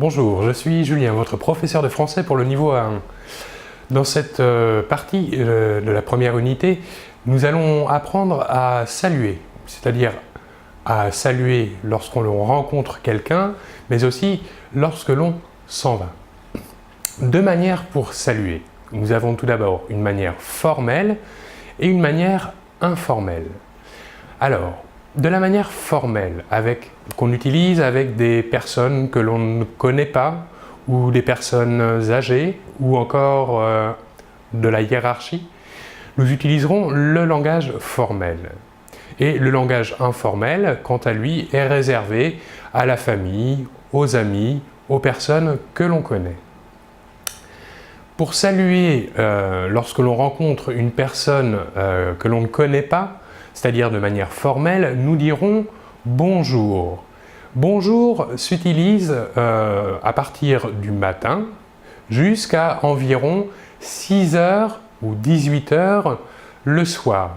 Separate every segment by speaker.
Speaker 1: Bonjour, je suis Julien, votre professeur de français pour le niveau A1. Dans cette partie de la première unité, nous allons apprendre à saluer, c'est-à-dire à saluer lorsqu'on rencontre quelqu'un, mais aussi lorsque l'on s'en va. Deux manières pour saluer. Nous avons tout d'abord une manière formelle et une manière informelle. Alors, de la manière formelle, qu'on utilise avec des personnes que l'on ne connaît pas, ou des personnes âgées, ou encore de la hiérarchie, nous utiliserons le langage formel. Et le langage informel, quant à lui, est réservé à la famille, aux amis, aux personnes que l'on connaît. Pour saluer lorsque l'on rencontre une personne que l'on ne connaît pas, c'est-à-dire de manière formelle, nous dirons « bonjour ». Bonjour s'utilise à partir du matin jusqu'à environ 6 h ou 18 h le soir.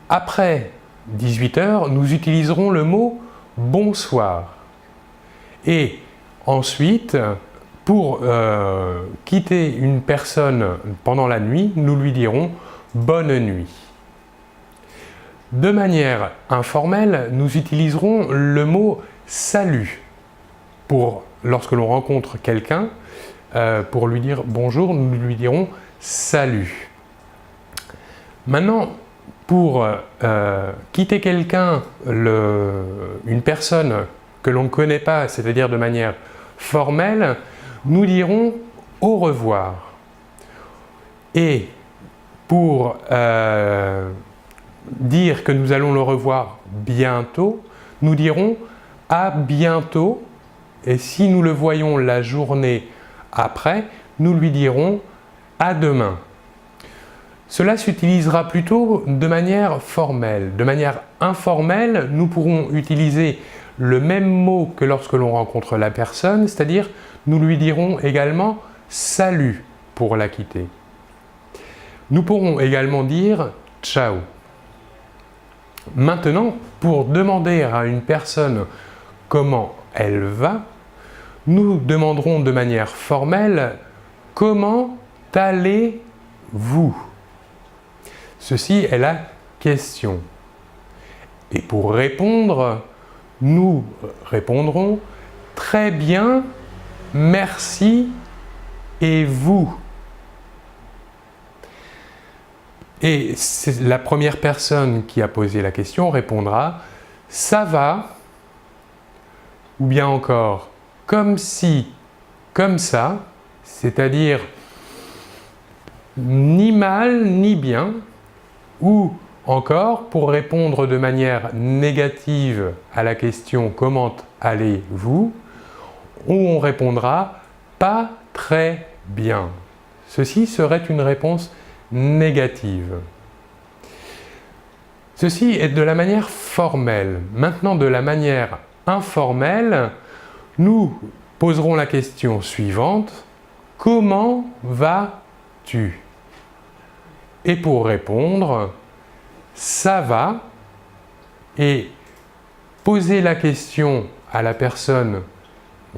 Speaker 1: Après 18 h, nous utiliserons le mot « bonsoir ». Et ensuite, pour quitter une personne pendant la nuit, nous lui dirons « bonne nuit ». De manière informelle, nous utiliserons le mot « salut » lorsque l'on rencontre quelqu'un, pour lui dire « bonjour », nous lui dirons « salut ». Maintenant, pour quitter quelqu'un, une personne que l'on ne connaît pas, c'est-à-dire de manière formelle, nous dirons « au revoir ». Et pour dire que nous allons le revoir bientôt, nous dirons « à bientôt » et si nous le voyons la journée après, nous lui dirons « à demain ». Cela s'utilisera plutôt de manière formelle. De manière informelle, nous pourrons utiliser le même mot que lorsque l'on rencontre la personne, c'est-à-dire nous lui dirons également « salut » pour la quitter. Nous pourrons également dire « ciao ». Maintenant, pour demander à une personne comment elle va, nous demanderons de manière formelle « comment allez-vous » Ceci est la question. Et pour répondre, nous répondrons « très bien, merci et vous ». Et la première personne qui a posé la question répondra « ça va » ou bien encore « comme si, comme ça », c'est-à-dire ni mal ni bien, ou encore pour répondre de manière négative à la question « comment allez-vous » on répondra « pas très bien ». Ceci serait une réponse négative. Ceci est de la manière formelle. Maintenant, de la manière informelle, nous poserons la question suivante. Comment vas-tu? Et pour répondre, ça va. Et poser la question à la personne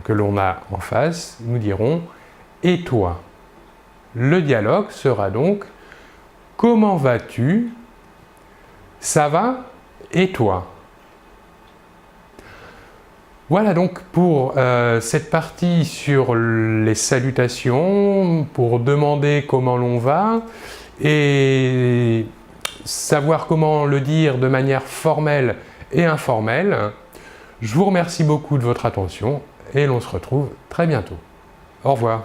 Speaker 1: que l'on a en face, nous dirons et toi? Le dialogue sera donc comment vas-tu? Ça va? Et toi? Voilà donc pour cette partie sur les salutations, pour demander comment l'on va et savoir comment le dire de manière formelle et informelle. Je vous remercie beaucoup de votre attention et l'on se retrouve très bientôt. Au revoir.